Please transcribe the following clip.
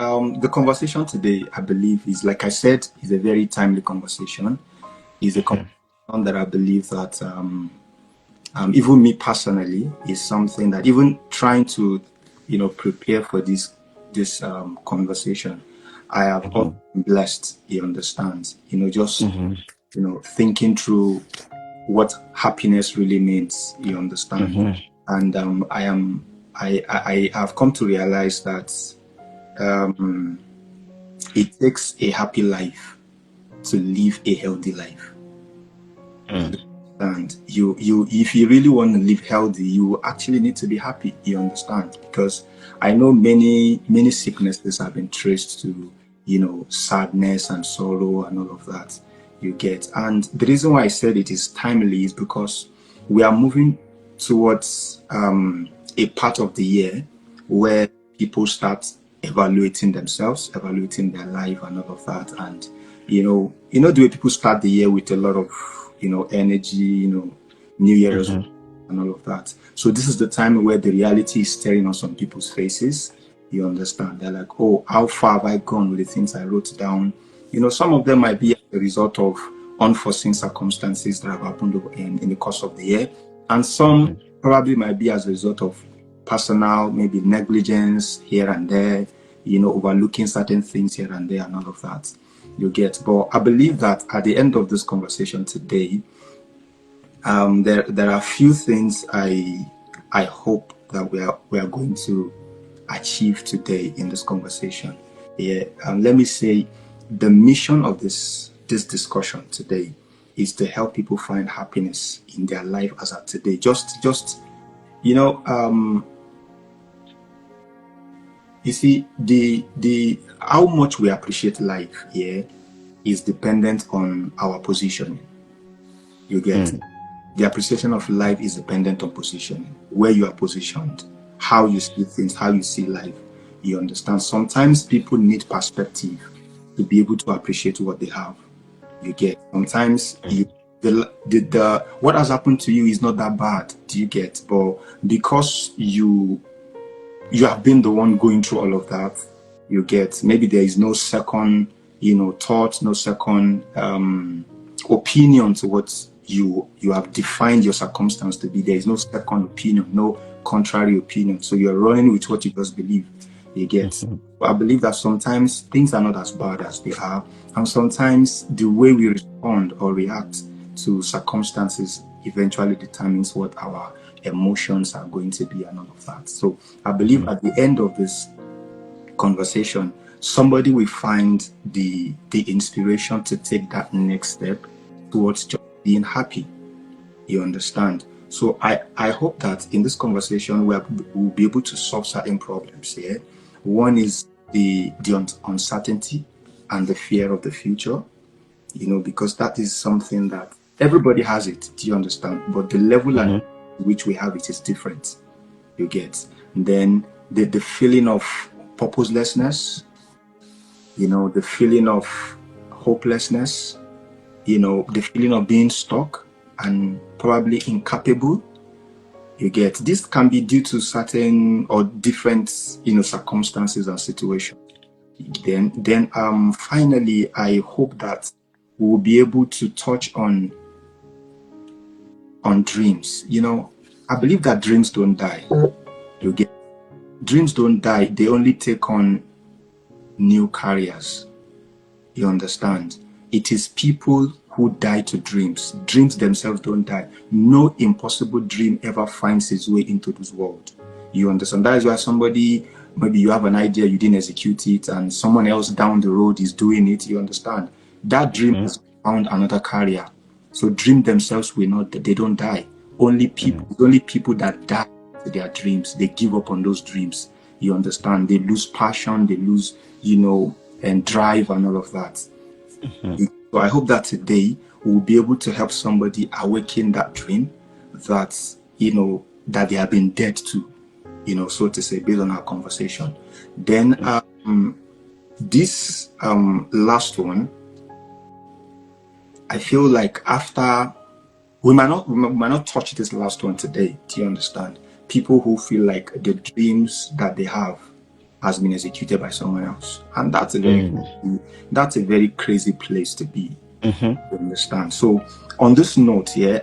The conversation today, I believe, is like I said, is a very timely conversation. Is a Mhm. conversation that I believe that even me personally is something that even trying to, prepare for this conversation, I have also Mhm. been blessed. He understands, just Mhm. thinking through what happiness really means. You understand, Mhm. and I have come to realize that um, it takes a happy life to live a healthy life. Mm. And if you really want to live healthy, you actually need to be happy. You understand? Because I know many sicknesses have been traced to, sadness and sorrow and all of that. You get. And the reason why I said it is timely is because we are moving towards a part of the year where people start evaluating themselves, evaluating their life and all of that. And the way people start the year with a lot of energy, New Year's Mhm. and all of that. So this is the time where the reality is staring on some people's faces. You understand? They're like, oh, how far have I gone with the things I wrote down? Some of them might be a result of unforeseen circumstances that have happened in the course of the year. And some Mhm. probably might be as a result of personal, maybe negligence here and there, overlooking certain things here and there and all of that. You get. But I believe that at the end of this conversation today, there are a few things I hope that we are going to achieve today in this conversation. Yeah, let me say the mission of this discussion today is to help people find happiness in their life as of today. Just you know, you see the how much we appreciate life here is dependent on our positioning. You get. Mm. The appreciation of life is dependent on positioning, where you are positioned, how you see things, how you see life. You understand? Sometimes people need perspective to be able to appreciate what they have. You get. Sometimes Mm. the what has happened to you is not that bad. Do you get? But because you have been the one going through all of that, you get. Maybe there is no second, thought, no second opinion to what you have defined your circumstance to be. There is no second opinion, no contrary opinion. So you're running with what you just believe. You get. Mhm. But I believe that sometimes things are not as bad as they are, and sometimes the way we respond or react to circumstances eventually determines what our emotions are going to be and all of that. So I believe Mhm. at the end of this conversation, somebody will find the inspiration to take that next step towards just being happy. You understand? So I hope that in this conversation we'll be able to solve certain problems here. One is the uncertainty and the fear of the future, because that is something that everybody has it. Do you understand? But the level and Mhm. which we have it is different. You get. And then the feeling of purposelessness, the feeling of hopelessness, the feeling of being stuck and probably incapable. You get. This can be due to certain or different, circumstances and situations. Then finally, I hope that we will be able to touch on dreams. I believe that dreams don't die. You get. Dreams don't die. They only take on new carriers. You understand? It is people who die to dreams. Dreams themselves don't die. No impossible dream ever finds its way into this world. You understand? That is why somebody, maybe you have an idea, you didn't execute it, and someone else down the road is doing it. You understand? That dream Mhm. has found another carrier. So dream themselves will not, they don't die. Mm. Only people that die to their dreams, they give up on those dreams. You understand? They lose passion, they lose, and drive and all of that. Mhm. So I hope that today we'll be able to help somebody awaken that dream that, that they have been dead to, so to say, based on our conversation. Then this last one, I feel like after we might not touch this last one today. Do you understand? People who feel like the dreams that they have, has been executed by someone else, and that's a very crazy place to be. You understand? So on this note, yeah,